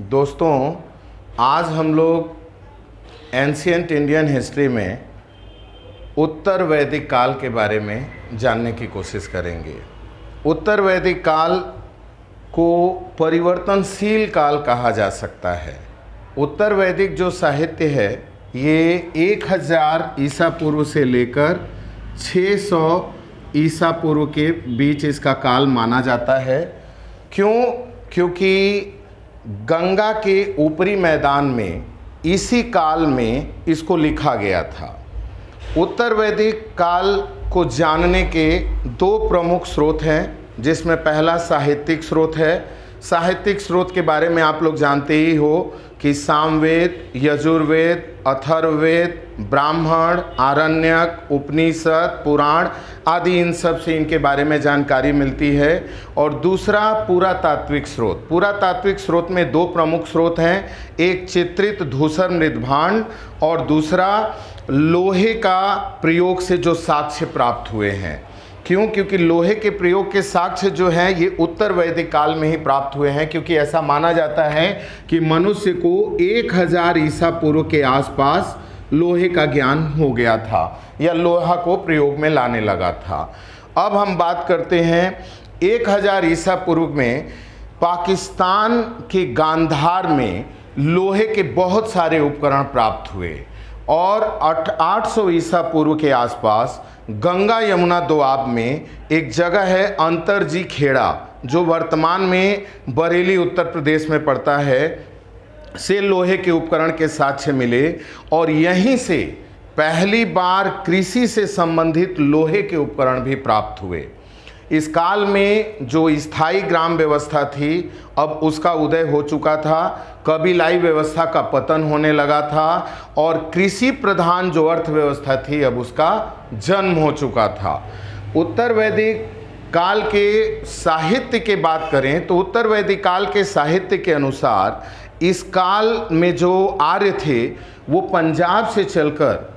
दोस्तों, आज हम लोग एंशिएंट इंडियन हिस्ट्री में उत्तर वैदिक काल के बारे में जानने की कोशिश करेंगे। उत्तर वैदिक काल को परिवर्तनशील काल कहा जा सकता है। उत्तर वैदिक जो साहित्य है ये 1000 ईसा पूर्व से लेकर 600 ईसा पूर्व के बीच इसका काल माना जाता है। क्योंकि गंगा के ऊपरी मैदान में इसी काल में इसको लिखा गया था। उत्तर वैदिक काल को जानने के दो प्रमुख स्रोत हैं, जिसमें पहला साहित्यिक स्रोत है। साहित्यिक स्रोत के बारे में आप लोग जानते ही हो कि सामवेद, यजुर्वेद, अथर्ववेद, ब्राह्मण, आरण्यक, उपनिषद, पुराण आदि इन सब से इनके बारे में जानकारी मिलती है। और दूसरा पुरातात्विक स्रोत। पुरातात्विक स्रोत में दो प्रमुख स्रोत हैं, एक चित्रित धूसर मृद्भांड और दूसरा लोहे का प्रयोग से जो साक्ष्य प्राप्त हुए हैं। क्योंकि लोहे के प्रयोग के साक्ष्य जो हैं ये उत्तर वैदिक काल में ही प्राप्त हुए हैं, क्योंकि ऐसा माना जाता है कि मनुष्य को 1000 ईसा पूर्व के आसपास लोहे का ज्ञान हो गया था या लोहा को प्रयोग में लाने लगा था। अब हम बात करते हैं 1000 ईसा पूर्व में पाकिस्तान के गांधार में लोहे के बहुत सारे उपकरण प्राप्त हुए और 800 ईसा पूर्व के आसपास गंगा यमुना दोआब में एक जगह है अंतरजी खेड़ा, जो वर्तमान में बरेली उत्तर प्रदेश में पड़ता है, से लोहे के उपकरण के साक्ष्य मिले और यहीं से पहली बार कृषि से संबंधित लोहे के उपकरण भी प्राप्त हुए। इस काल में जो स्थायी ग्राम व्यवस्था थी अब उसका उदय हो चुका था, कबीलाई व्यवस्था का पतन होने लगा था और कृषि प्रधान जो अर्थव्यवस्था थी अब उसका जन्म हो चुका था। उत्तर वैदिक काल के साहित्य की बात करें तो उत्तर वैदिक काल के साहित्य के अनुसार इस काल में जो आर्य थे वो पंजाब से चलकर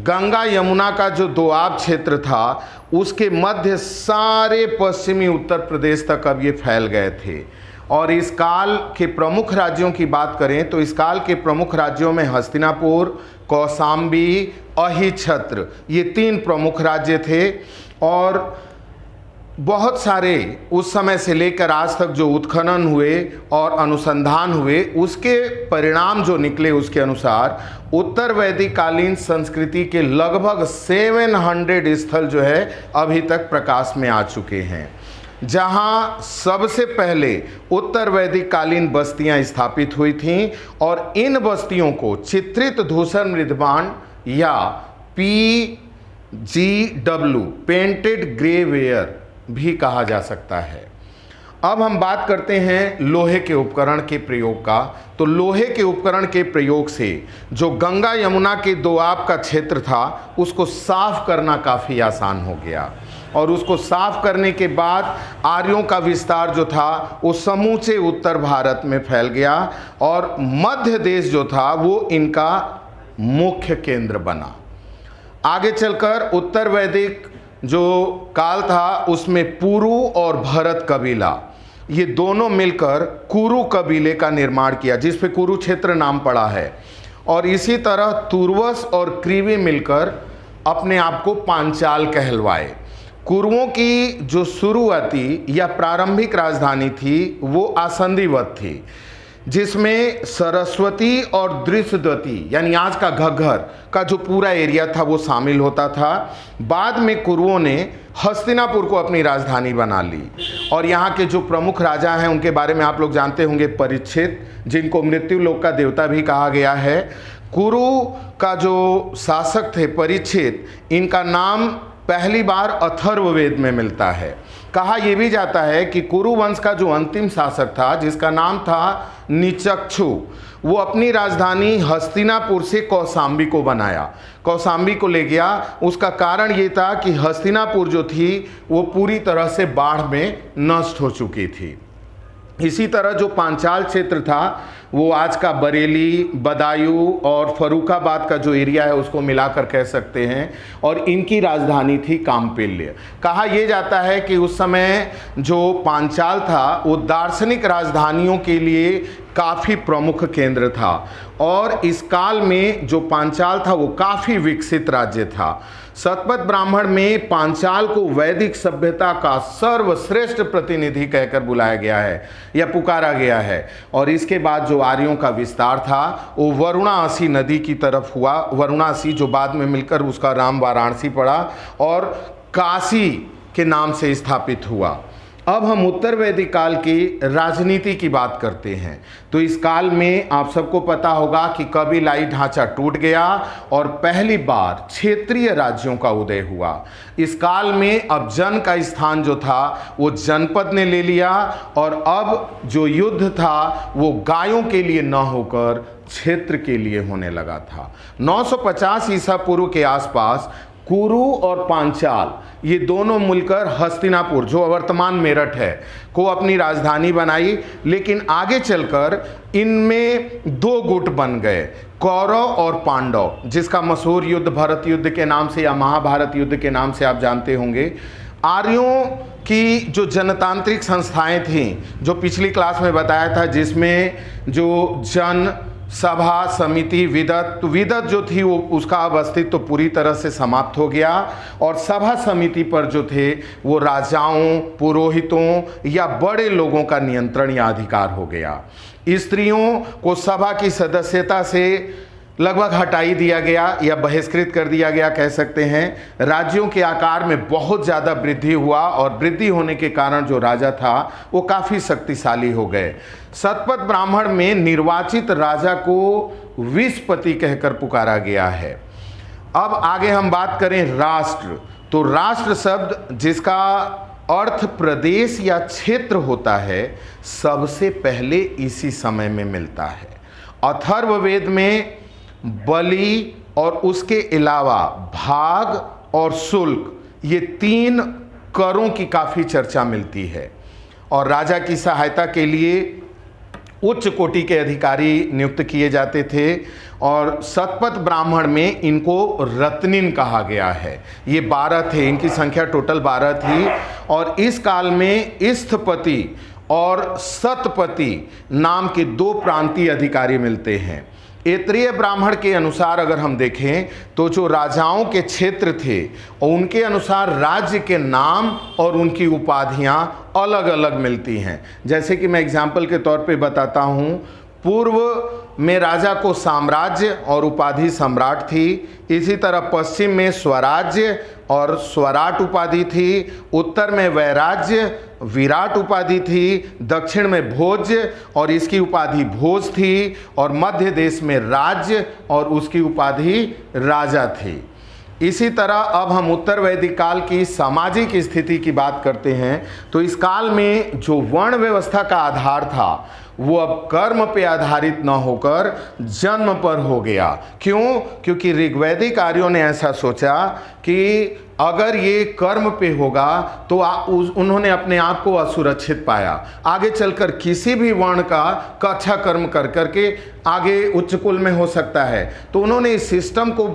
गंगा यमुना का जो दोआब क्षेत्र था उसके मध्य सारे पश्चिमी उत्तर प्रदेश तक अब ये फैल गए थे। और इस काल के प्रमुख राज्यों की बात करें तो इस काल के प्रमुख राज्यों में हस्तिनापुर, कौशाम्बी, अहिछत्र ये 3 प्रमुख राज्य थे। और बहुत सारे उस समय से लेकर आज तक जो उत्खनन हुए और अनुसंधान हुए उसके परिणाम जो निकले उसके अनुसार उत्तर वैदिक कालीन संस्कृति के लगभग 700 स्थल जो है अभी तक प्रकाश में आ चुके हैं, जहां सबसे पहले उत्तर वैदिक कालीन बस्तियां स्थापित हुई थीं और इन बस्तियों को चित्रित धूसर मृद्भांड या PGW पेंटेड ग्रेवेयर भी कहा जा सकता है। अब हम बात करते हैं लोहे के उपकरण के प्रयोग का। तो लोहे के उपकरण के प्रयोग से जो गंगा यमुना के दोआब का क्षेत्र था उसको साफ करना काफ़ी आसान हो गया और उसको साफ करने के बाद आर्यों का विस्तार जो था वो समूचे उत्तर भारत में फैल गया और मध्य देश जो था वो इनका मुख्य केंद्र बना। आगे चलकर उत्तर वैदिक जो काल था उसमें पुरु और भरत कबीला ये दोनों मिलकर कुरु कबीले का निर्माण किया, जिस पे कुरुक्षेत्र नाम पड़ा है। और इसी तरह तुर्वस और क्रीवी मिलकर अपने आप को पांचाल कहलवाए। कुरुओं की जो शुरुआती या प्रारंभिक राजधानी थी वो आसंदीवत थी, जिसमें सरस्वती और दृश्यद्वती यानी आज का घग्घर का जो पूरा एरिया था वो शामिल होता था। बाद में कुरुओं ने हस्तिनापुर को अपनी राजधानी बना ली और यहाँ के जो प्रमुख राजा हैं उनके बारे में आप लोग जानते होंगे, परीक्षित, जिनको मृत्यु लोक का देवता भी कहा गया है। कुरु का जो शासक थे परीक्षित, इनका नाम पहली बार अथर्ववेद में मिलता है। कहा यह भी जाता है कि कुरु वंश का जो अंतिम शासक था जिसका नाम था निचक्षु, वो अपनी राजधानी हस्तिनापुर से कौशाम्बी को बनाया, कौशाम्बी को ले गया। उसका कारण ये था कि हस्तिनापुर जो थी वो पूरी तरह से बाढ़ में नष्ट हो चुकी थी। इसी तरह जो पांचाल क्षेत्र था वो आज का बरेली, बदायूं और फर्रुखाबाद का जो एरिया है उसको मिलाकर कह सकते हैं, और इनकी राजधानी थी काम्पिल्य। कहा यह जाता है कि उस समय जो पांचाल था वो दार्शनिक राजधानियों के लिए काफ़ी प्रमुख केंद्र था और इस काल में जो पांचाल था वो काफ़ी विकसित राज्य था। शतपथ ब्राह्मण में पांचाल को वैदिक सभ्यता का सर्वश्रेष्ठ प्रतिनिधि कहकर बुलाया गया है या पुकारा गया है। और इसके बाद जो आर्यों का विस्तार था वो वरुणासी नदी की तरफ हुआ। वरुणासी जो बाद में मिलकर उसका नाम वाराणसी पड़ा और काशी के नाम से स्थापित हुआ। अब हम उत्तर वैदिक काल की राजनीति की बात करते हैं। तो इस काल में आप सबको पता होगा कि कबीलाई ढांचा टूट गया और पहली बार क्षेत्रीय राज्यों का उदय हुआ। इस काल में अब जन का स्थान जो था वो जनपद ने ले लिया और अब जो युद्ध था वो गायों के लिए न होकर क्षेत्र के लिए होने लगा था। 950 ईसा पूर्व के आसपास कुरु और पांचाल ये दोनों मिलकर हस्तिनापुर जो वर्तमान मेरठ है को अपनी राजधानी बनाई। लेकिन आगे चलकर इनमें दो गुट बन गए, कौरव और पांडव, जिसका मशहूर युद्ध भरत युद्ध के नाम से या महाभारत युद्ध के नाम से आप जानते होंगे। आर्यों की जो जनतांत्रिक संस्थाएं थीं जो पिछली क्लास में बताया था, जिसमें जो जन सभा समिति विदत जो थी वो उसका अब अस्तित्व तो पूरी तरह से समाप्त हो गया और सभा समिति पर जो थे वो राजाओं, पुरोहितों या बड़े लोगों का नियंत्रण या अधिकार हो गया। स्त्रियों को सभा की सदस्यता से लगभग हटाई दिया गया या बहिष्कृत कर दिया गया कह सकते हैं। राज्यों के आकार में बहुत ज़्यादा वृद्धि हुआ और वृद्धि होने के कारण जो राजा था वो काफ़ी शक्तिशाली हो गए। शतपथ ब्राह्मण में निर्वाचित राजा को विस्पति कहकर पुकारा गया है। अब आगे हम बात करें राष्ट्र, तो राष्ट्र शब्द जिसका अर्थ प्रदेश या क्षेत्र होता है सबसे पहले इसी समय में मिलता है। अथर्ववेद में बलि और उसके अलावा भाग और शुल्क ये 3 करों की काफ़ी चर्चा मिलती है और राजा की सहायता के लिए उच्च कोटि के अधिकारी नियुक्त किए जाते थे और शतपथ ब्राह्मण में इनको रत्निन कहा गया है। ये 12 थे, इनकी संख्या टोटल 12 थी और इस काल में स्थपति और सतपति नाम के 2 प्रांतीय अधिकारी मिलते हैं। ऐत्रेय ब्राह्मण के अनुसार अगर हम देखें तो जो राजाओं के क्षेत्र थे उनके अनुसार राज्य के नाम और उनकी उपाधियां अलग अलग मिलती हैं। जैसे कि मैं एग्जाम्पल के तौर पे बताता हूं, पूर्व में राजा को साम्राज्य और उपाधि सम्राट थी। इसी तरह पश्चिम में स्वराज्य और स्वराट उपाधि थी। उत्तर में वैराज्य विराट उपाधि थी। दक्षिण में भोज्य और इसकी उपाधि भोज थी और मध्य देश में राज्य और उसकी उपाधि राजा थी। इसी तरह अब हम उत्तर वैदिक काल की सामाजिक स्थिति की बात करते हैं तो इस काल में जो वर्ण व्यवस्था का आधार था वो अब कर्म पे आधारित न होकर जन्म पर हो गया। क्यों? क्योंकि ऋग्वैदिक आर्यों ने ऐसा सोचा कि अगर ये कर्म पे होगा तो उन्होंने अपने आप को असुरक्षित पाया। आगे चलकर किसी भी वर्ण का अच्छा कर्म कर करके आगे उच्च कुल में हो सकता है, तो उन्होंने इस सिस्टम को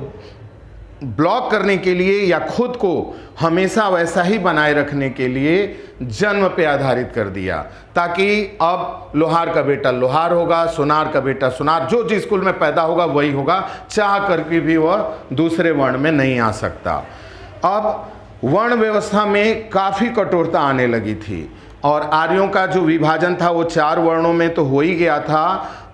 ब्लॉक करने के लिए या खुद को हमेशा वैसा ही बनाए रखने के लिए जन्म पे आधारित कर दिया, ताकि अब लोहार का बेटा लोहार होगा, सुनार का बेटा सुनार, जो जिस कुल में पैदा होगा वही होगा, चाह करके भी वह दूसरे वर्ण में नहीं आ सकता। अब वर्ण व्यवस्था में काफ़ी कठोरता आने लगी थी और आर्यों का जो विभाजन था वो 4 वर्णों में तो हो ही गया था।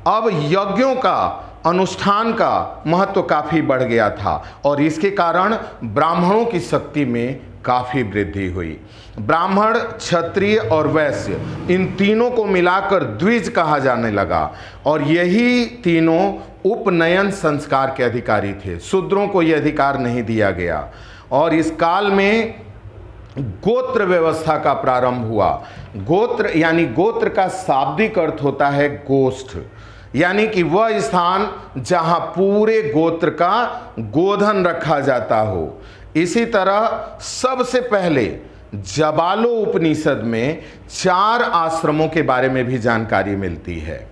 अब यज्ञों का अनुष्ठान का महत्व काफ़ी बढ़ गया था और इसके कारण ब्राह्मणों की शक्ति में काफ़ी वृद्धि हुई। ब्राह्मण, क्षत्रिय और वैश्य इन तीनों को मिलाकर द्विज कहा जाने लगा और यही तीनों उपनयन संस्कार के अधिकारी थे। शूद्रों को यह अधिकार नहीं दिया गया और इस काल में गोत्र व्यवस्था का प्रारंभ हुआ। गोत्र यानी गोत्र का शाब्दिक अर्थ होता है गोष्ठ, यानी कि वह स्थान जहां पूरे गोत्र का गोधन रखा जाता हो। इसी तरह सबसे पहले जबालो उपनिषद में 4 आश्रमों के बारे में भी जानकारी मिलती है।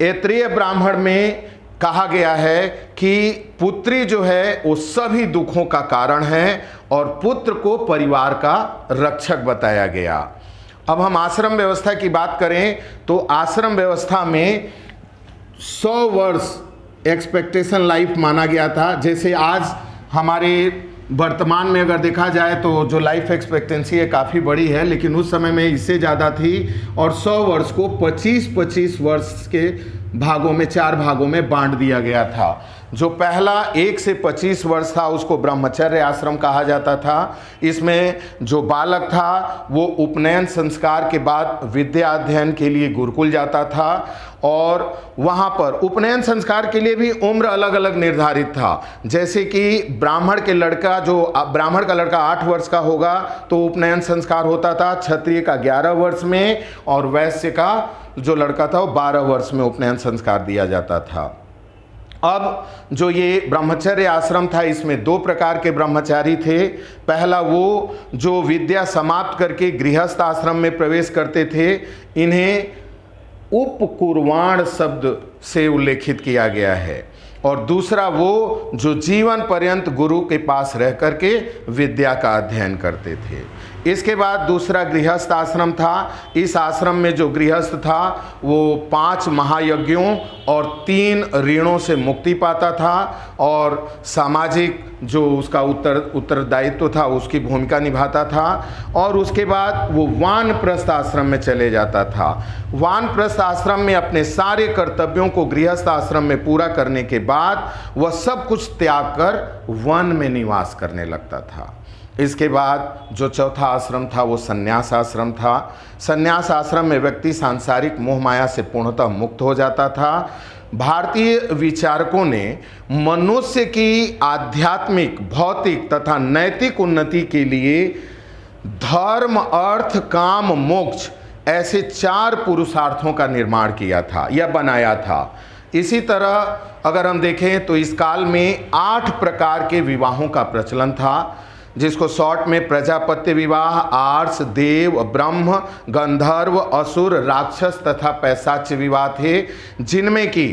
ऐत्रेय ब्राह्मण में कहा गया है कि पुत्री जो है वो सभी दुखों का कारण है और पुत्र को परिवार का रक्षक बताया गया। अब हम आश्रम व्यवस्था की बात करें तो आश्रम व्यवस्था में 100 वर्ष एक्सपेक्टेशन लाइफ माना गया था। जैसे आज हमारे वर्तमान में अगर देखा जाए तो जो लाइफ एक्सपेक्टेंसी है काफ़ी बड़ी है, लेकिन उस समय में इससे ज़्यादा थी। और 100 वर्ष को 25-25 वर्ष के भागों में, 4 भागों में बांट दिया गया था। जो पहला 1 से 25 वर्ष था उसको ब्रह्मचर्य आश्रम कहा जाता था। इसमें जो बालक था वो उपनयन संस्कार के बाद विद्या अध्ययन के लिए गुरुकुल जाता था, और वहाँ पर उपनयन संस्कार के लिए भी उम्र अलग अलग निर्धारित था। जैसे कि ब्राह्मण का लड़का 8 वर्ष का होगा तो उपनयन संस्कार होता था, क्षत्रिय का 11 वर्ष में, और वैश्य का जो लड़का था वो 12 वर्ष में उपनयन संस्कार दिया जाता था। अब जो ये ब्रह्मचर्य आश्रम था इसमें 2 प्रकार के ब्रह्मचारी थे। पहला वो जो विद्या समाप्त करके गृहस्थ आश्रम में प्रवेश करते थे, इन्हें उपकुर्वाण शब्द से उल्लेखित किया गया है। और दूसरा वो जो जीवन पर्यंत गुरु के पास रह करके विद्या का अध्ययन करते थे। इसके बाद दूसरा गृहस्थ आश्रम था। इस आश्रम में जो गृहस्थ था वो 5 महायज्ञों और 3 ऋणों से मुक्ति पाता था, और सामाजिक जो उसका उत्तरदायित्व था उसकी भूमिका निभाता था। और उसके बाद वो वानप्रस्थ आश्रम में चले जाता था। वानप्रस्थ आश्रम में अपने सारे कर्तव्यों को गृहस्थ आश्रम में पूरा करने के बाद वह सब कुछ त्याग कर वन में निवास करने लगता था। इसके बाद जो चौथा आश्रम था वो संन्यास आश्रम था। संन्यास आश्रम में व्यक्ति सांसारिक मोह माया से पूर्णतः मुक्त हो जाता था। भारतीय विचारकों ने मनुष्य की आध्यात्मिक, भौतिक तथा नैतिक उन्नति के लिए धर्म, अर्थ, काम, मोक्ष ऐसे 4 पुरुषार्थों का निर्माण किया था या बनाया था। इसी तरह अगर हम देखें तो इस काल में 8 प्रकार के विवाहों का प्रचलन था, जिसको शॉर्ट में प्रजापत्य विवाह, आर्ष, देव, ब्रह्म, गंधर्व, असुर, राक्षस तथा पैशाच्य विवाह थे, जिनमें कि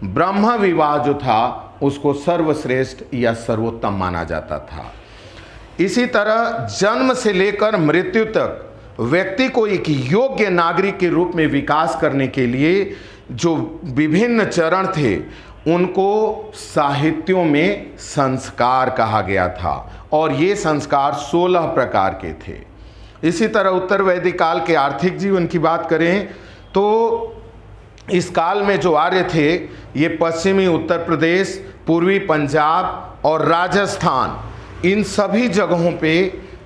ब्रह्म विवाह जो था उसको सर्वश्रेष्ठ या सर्वोत्तम माना जाता था। इसी तरह जन्म से लेकर मृत्यु तक व्यक्ति को एक योग्य नागरिक के रूप में विकास करने के लिए जो विभिन्न चरण थे उनको साहित्यों में संस्कार कहा गया था, और ये संस्कार 16 प्रकार के थे। इसी तरह उत्तर वैदिक काल के आर्थिक जीवन की बात करें तो इस काल में जो आर्य थे ये पश्चिमी उत्तर प्रदेश, पूर्वी पंजाब और राजस्थान, इन सभी जगहों पे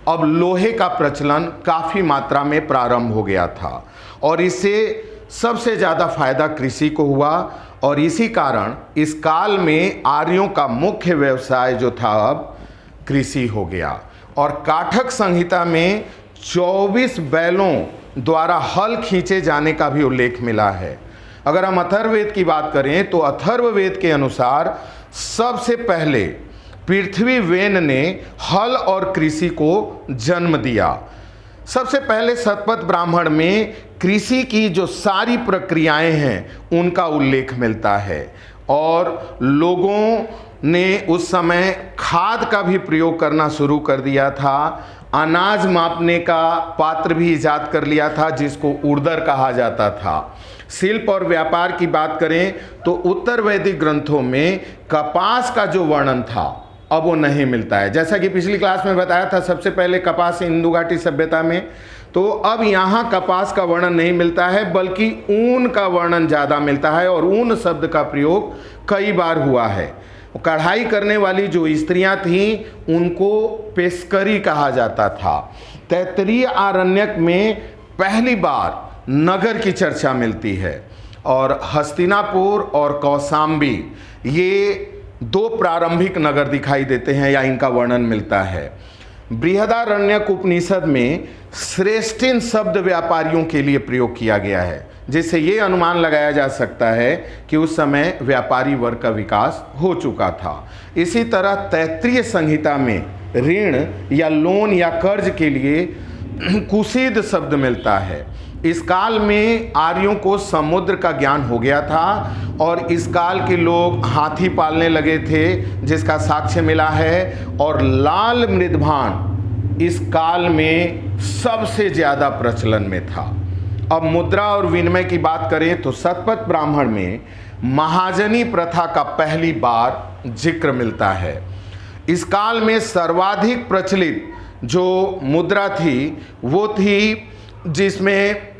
अब लोहे का प्रचलन काफ़ी मात्रा में प्रारंभ हो गया था, और इससे सबसे ज़्यादा फायदा कृषि को हुआ। और इसी कारण इस काल में आर्यों का मुख्य व्यवसाय जो था अब कृषि हो गया। और काठक संहिता में 24 बैलों द्वारा हल खींचे जाने का भी उल्लेख मिला है। अगर हम अथर्ववेद की बात करें तो अथर्ववेद के अनुसार सबसे पहले पृथ्वीवेन ने हल और कृषि को जन्म दिया। सबसे पहले शतपथ ब्राह्मण में कृषि की जो सारी प्रक्रियाएं हैं उनका उल्लेख मिलता है, और लोगों ने उस समय खाद का भी प्रयोग करना शुरू कर दिया था। अनाज मापने का पात्र भी ईजाद कर लिया था जिसको उर्दर कहा जाता था। शिल्प और व्यापार की बात करें तो उत्तर वैदिक ग्रंथों में कपास का जो वर्णन था अब वो नहीं मिलता है। जैसा कि पिछली क्लास में बताया था, सबसे पहले कपास सिंधु घाटी सभ्यता में, तो अब यहाँ कपास का वर्णन नहीं मिलता है बल्कि ऊन का वर्णन ज़्यादा मिलता है, और ऊन शब्द का प्रयोग कई बार हुआ है। कढ़ाई करने वाली जो स्त्रियां थीं उनको पेशकरी कहा जाता था। तैत्तिरीय आरण्यक में पहली बार नगर की चर्चा मिलती है, और हस्तिनापुर और कौशाम्बी ये 2 प्रारंभिक नगर दिखाई देते हैं या इनका वर्णन मिलता है। बृहदारण्यक उपनिषद में श्रेष्ठिन शब्द व्यापारियों के लिए प्रयोग किया गया है, जिससे ये अनुमान लगाया जा सकता है कि उस समय व्यापारी वर्ग का विकास हो चुका था। इसी तरह तैत्तिरीय संहिता में ऋण या लोन या कर्ज के लिए कुसीद शब्द मिलता है। इस काल में आर्यों को समुद्र का ज्ञान हो गया था, और इस काल के लोग हाथी पालने लगे थे जिसका साक्ष्य मिला है, और लाल मृदभान इस काल में सबसे ज़्यादा प्रचलन में था। अब मुद्रा और विनिमय की बात करें तो शतपथ ब्राह्मण में महाजनी प्रथा का पहली बार जिक्र मिलता है। इस काल में सर्वाधिक प्रचलित जो मुद्रा थी वो थी जिसमें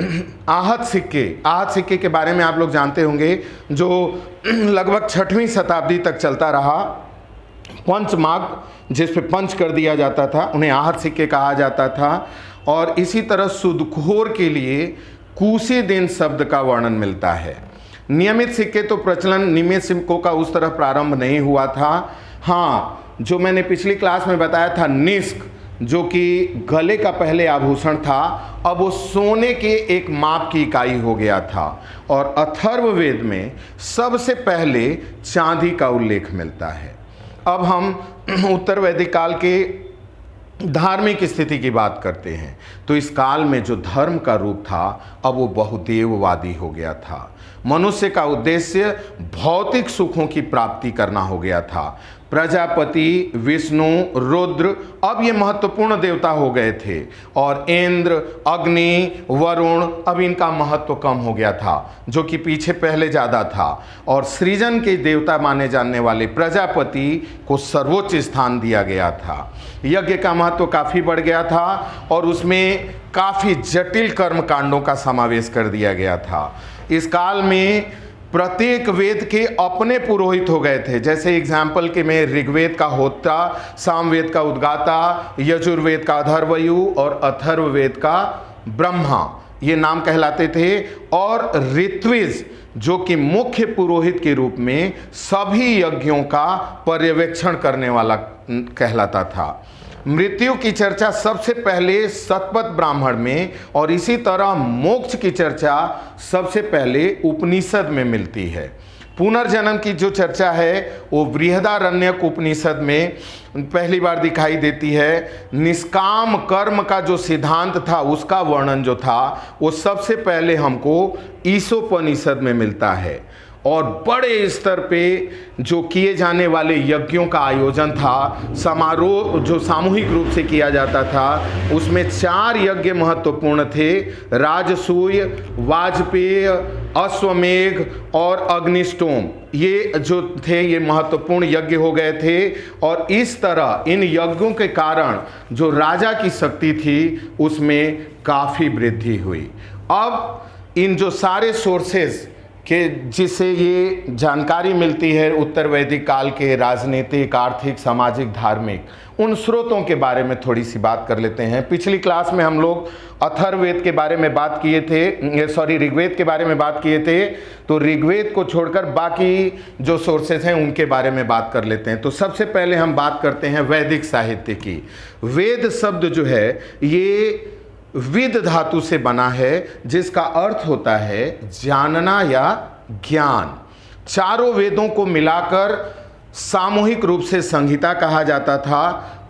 आहत सिक्के के बारे में आप लोग जानते होंगे, जो लगभग 6वीं शताब्दी तक चलता रहा। पंचमाग जिस पे पंच कर दिया जाता था उन्हें आहत सिक्के कहा जाता था। और इसी तरह सूदखोर के लिए कूसे दिन शब्द का वर्णन मिलता है। नियमित सिक्के तो प्रचलन नियमित सिक्कों का उस तरह प्रारंभ नहीं हुआ था। हाँ, जो मैंने पिछली क्लास में बताया था निष्क, जो कि गले का पहले आभूषण था, अब वो सोने के एक माप की इकाई हो गया था। और अथर्ववेद में सबसे पहले चांदी का उल्लेख मिलता है। अब हम उत्तर वैदिक काल के धार्मिक स्थिति की बात करते हैं तो इस काल में जो धर्म का रूप था अब वो बहुदेववादी हो गया था। मनुष्य का उद्देश्य भौतिक सुखों की प्राप्ति करना हो गया था। प्रजापति, विष्णु, रुद्र अब ये महत्वपूर्ण देवता हो गए थे और इंद्र, अग्नि, वरुण अब इनका महत्व कम हो गया था, जो कि पीछे पहले ज़्यादा था। और सृजन के देवता माने जाने वाले प्रजापति को सर्वोच्च स्थान दिया गया था। यज्ञ का महत्व काफ़ी बढ़ गया था और उसमें काफ़ी जटिल कर्म कांडों का समावेश कर दिया गया था। इस काल में प्रत्येक वेद के अपने पुरोहित हो गए थे। जैसे एग्जाम्पल के में ऋग्वेद का होता, सामवेद का उद्गाता, यजुर्वेद का अथर्वयु और अथर्ववेद का ब्रह्मा, ये नाम कहलाते थे। और ऋत्विज जो कि मुख्य पुरोहित के रूप में सभी यज्ञों का पर्यवेक्षण करने वाला कहलाता था। मृत्यु की चर्चा सबसे पहले शतपथ ब्राह्मण में और इसी तरह मोक्ष की चर्चा सबसे पहले उपनिषद में मिलती है। पुनर्जन्म की जो चर्चा है वो बृहदारण्यक उपनिषद में पहली बार दिखाई देती है। निष्काम कर्म का जो सिद्धांत था उसका वर्णन जो था वो सबसे पहले हमको ईशोपनिषद में मिलता है। और बड़े स्तर पे जो किए जाने वाले यज्ञों का आयोजन था, समारोह जो सामूहिक रूप से किया जाता था, उसमें 4 यज्ञ महत्वपूर्ण थे। राजसूय, वाजपेय, अश्वमेघ और अग्निष्टोम, ये जो थे ये महत्वपूर्ण यज्ञ हो गए थे। और इस तरह इन यज्ञों के कारण जो राजा की शक्ति थी उसमें काफ़ी वृद्धि हुई। अब इन जो सारे सोर्सेज कि जिससे ये जानकारी मिलती है उत्तर वैदिक काल के राजनीतिक, आर्थिक, सामाजिक, धार्मिक, उन स्रोतों के बारे में थोड़ी सी बात कर लेते हैं। पिछली क्लास में हम लोग अथर्ववेद के बारे में बात किए थे, ऋग्वेद के बारे में बात किए थे। तो ऋग्वेद को छोड़कर बाकी जो सोर्सेस हैं उनके बारे में बात कर लेते हैं। तो सबसे पहले हम बात करते हैं वैदिक साहित्य की। वेद शब्द जो है ये विद धातु से बना है जिसका अर्थ होता है जानना या ज्ञान। चारों वेदों को मिलाकर सामूहिक रूप से संहिता कहा जाता था।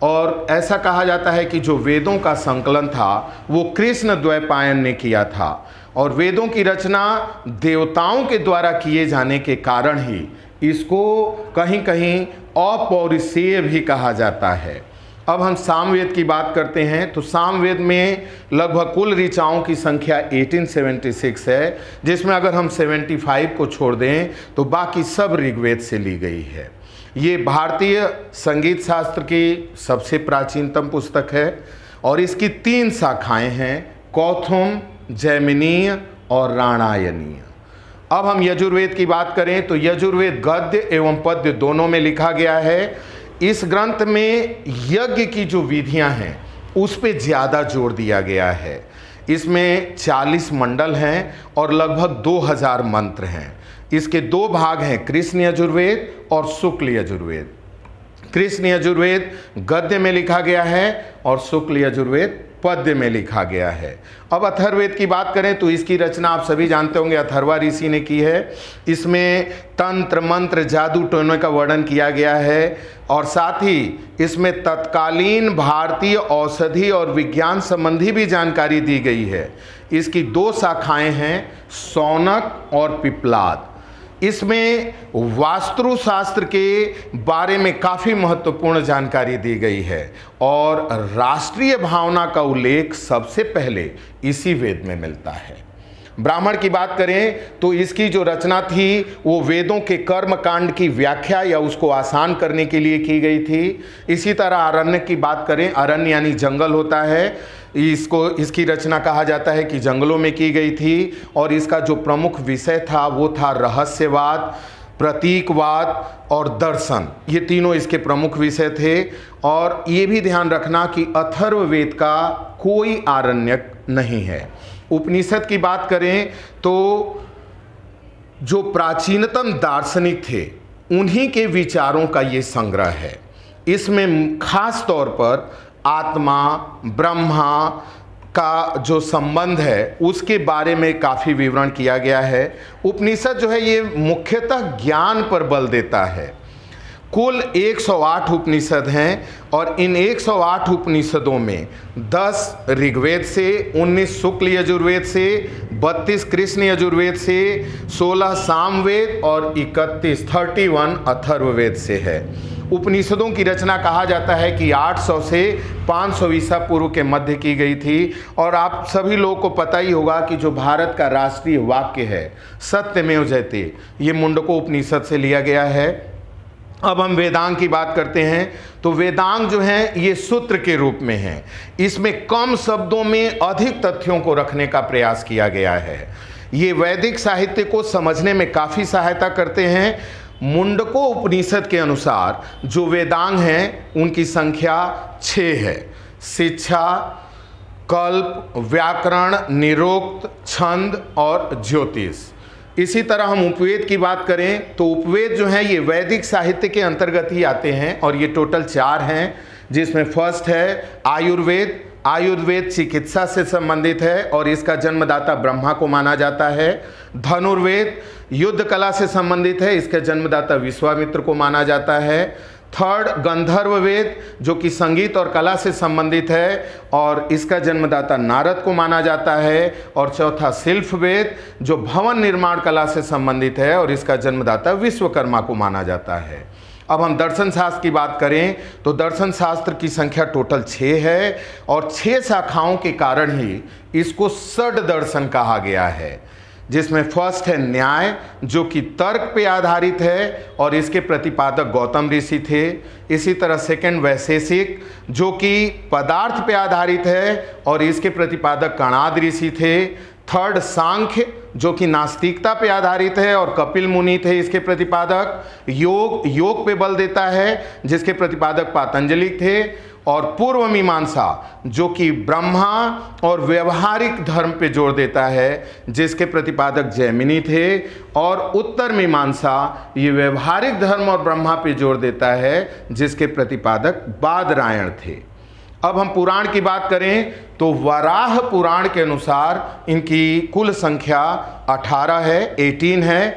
और ऐसा कहा जाता है कि जो वेदों का संकलन था वो कृष्ण द्वैपायन ने किया था। और वेदों की रचना देवताओं के द्वारा किए जाने के कारण ही इसको कहीं कहीं अपौरुषेय भी कहा जाता है। अब हम सामवेद की बात करते हैं तो सामवेद में लगभग कुल ऋचाओं की संख्या 1876 है, जिसमें अगर हम 75 को छोड़ दें तो बाकी सब ऋग्वेद से ली गई है। ये भारतीय संगीत शास्त्र की सबसे प्राचीनतम पुस्तक है और इसकी 3 शाखाएं हैं, कौथुम, जैमिनीय और राणायनीय। अब हम यजुर्वेद की बात करें तो यजुर्वेद गद्य एवं पद्य दोनों में लिखा गया है। इस ग्रंथ में यज्ञ की जो विधियां हैं उस पे ज़्यादा जोर दिया गया है। इसमें 40 मंडल हैं और लगभग 2000 मंत्र हैं। इसके 2 भाग हैं, कृष्ण यजुर्वेद और शुक्ल यजुर्वेद। कृष्ण यजुर्वेद गद्य में लिखा गया है और शुक्ल यजुर्वेद पद्य में लिखा गया है। अब अथर्ववेद की बात करें तो इसकी रचना आप सभी जानते होंगे अथर्वा ऋषि ने की है। इसमें तंत्र, मंत्र, जादू टोने का वर्णन किया गया है और साथ ही इसमें तत्कालीन भारतीय औषधि और विज्ञान संबंधी भी जानकारी दी गई है। इसकी 2 शाखाएं हैं, शौनक और पिप्लाद। इसमें वास्तुशास्त्र के बारे में काफ़ी महत्वपूर्ण जानकारी दी गई है और राष्ट्रीय भावना का उल्लेख सबसे पहले इसी वेद में मिलता है। ब्राह्मण की बात करें तो इसकी जो रचना थी वो वेदों के कर्म कांड की व्याख्या या उसको आसान करने के लिए की गई थी। इसी तरह अरण्य की बात करें, अरण्य यानी जंगल होता है, इसकी रचना कहा जाता है कि जंगलों में की गई थी। और इसका जो प्रमुख विषय था वो था रहस्यवाद, प्रतीकवाद और दर्शन। ये तीनों इसके प्रमुख विषय थे। और ये भी ध्यान रखना कि अथर्ववेद का कोई आरण्यक नहीं है। उपनिषद की बात करें तो जो प्राचीनतम दार्शनिक थे उन्हीं के विचारों का ये संग्रह है। इसमें खास तौर पर आत्मा, ब्रह्मा का जो संबंध है उसके बारे में काफ़ी विवरण किया गया है। उपनिषद जो है ये मुख्यतः ज्ञान पर बल देता है। कुल 108 उपनिषद हैं और इन 108 उपनिषदों में 10 ऋग्वेद से, 19 शुक्ल यजुर्वेद से, 32 कृष्ण यजुर्वेद से, 16 सामवेद और 31 अथर्ववेद से है। उपनिषदों की रचना कहा जाता है कि 800 से 500 ईसा पूर्व के मध्य की गई थी। और आप सभी लोगों को पता ही होगा कि जो भारत का राष्ट्रीय वाक्य है सत्यमेव जयते, ये मुंडको उपनिषद से लिया गया है। अब हम वेदांग की बात करते हैं तो वेदांग जो है ये सूत्र के रूप में है। इसमें कम शब्दों में अधिक तथ्यों को रखने का प्रयास किया गया है। ये वैदिक साहित्य को समझने में काफ़ी सहायता करते हैं। मुंडको उपनिषद के अनुसार जो वेदांग हैं उनकी संख्या 6 है। शिक्षा, कल्प, व्याकरण, निरुक्त, छंद और ज्योतिष। इसी तरह हम उपवेद की बात करें तो उपवेद जो है ये वैदिक साहित्य के अंतर्गत ही आते हैं और ये टोटल 4 हैं, जिसमें फर्स्ट है आयुर्वेद। आयुर्वेद चिकित्सा से संबंधित है और इसका जन्मदाता ब्रह्मा को माना जाता है। धनुर्वेद युद्ध कला से संबंधित है, इसका जन्मदाता विश्वामित्र को माना जाता है। थर्ड गंधर्व वेद जो कि संगीत और कला से संबंधित है और इसका जन्मदाता नारद को माना जाता है। और चौथा शिल्प वेद जो भवन निर्माण कला से संबंधित है और इसका जन्मदाता विश्वकर्मा को माना जाता है। अब हम दर्शन शास्त्र की बात करें तो दर्शन शास्त्र की संख्या टोटल 6 है और 6 शाखाओं के कारण ही इसको षड दर्शन कहा गया है, जिसमें फर्स्ट है न्याय जो कि तर्क पे आधारित है और इसके प्रतिपादक गौतम ऋषि थे। इसी तरह सेकंड वैशेषिक जो कि पदार्थ पे आधारित है और इसके प्रतिपादक कणाद ऋषि थे। थर्ड सांख्य जो कि नास्तिकता पे आधारित है और कपिल मुनि थे इसके प्रतिपादक। योग पे बल देता है जिसके प्रतिपादक पातंजलि थे। और पूर्व मीमांसा जो कि ब्रह्मा और व्यवहारिक धर्म पे जोर देता है जिसके प्रतिपादक जैमिनी थे। और उत्तर मीमांसा ये व्यवहारिक धर्म और ब्रह्मा पे जोर देता है जिसके प्रतिपादक बादरायण थे। अब हम पुराण की बात करें तो वराह पुराण के अनुसार इनकी कुल संख्या 18 है, 18 है।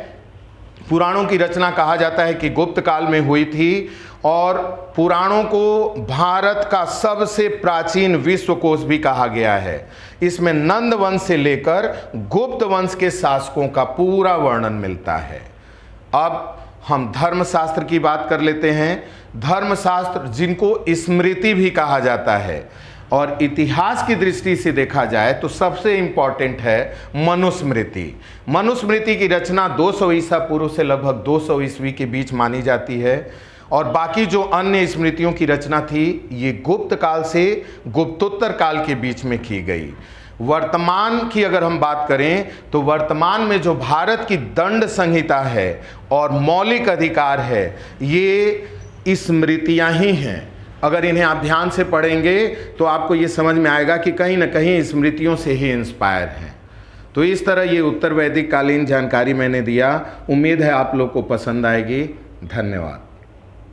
पुराणों की रचना कहा जाता है कि गुप्त काल में हुई थी और पुराणों को भारत का सबसे प्राचीन विश्वकोश भी कहा गया है। इसमें नंद वंश से लेकर गुप्त वंश के शासकों का पूरा वर्णन मिलता है। अब हम धर्मशास्त्र की बात कर लेते हैं। धर्मशास्त्र जिनको स्मृति भी कहा जाता है और इतिहास की दृष्टि से देखा जाए तो सबसे इंपॉर्टेंट है मनुस्मृति। मनुस्मृति की रचना 200 ईसा पूर्व से लगभग 200 ईस्वी के बीच मानी जाती है और बाकी जो अन्य स्मृतियों की रचना थी ये गुप्त काल से गुप्तोत्तर काल के बीच में की गई। वर्तमान की अगर हम बात करें तो वर्तमान में जो भारत की दंड संहिता है और मौलिक अधिकार है ये स्मृतियां ही हैं। अगर इन्हें आप ध्यान से पढ़ेंगे तो आपको ये समझ में आएगा कि कहीं ना कहीं स्मृतियों से ही इंस्पायर हैं। तो इस तरह ये उत्तर वैदिक कालीन जानकारी मैंने दिया। उम्मीद है आप लोग को पसंद आएगी। धन्यवाद।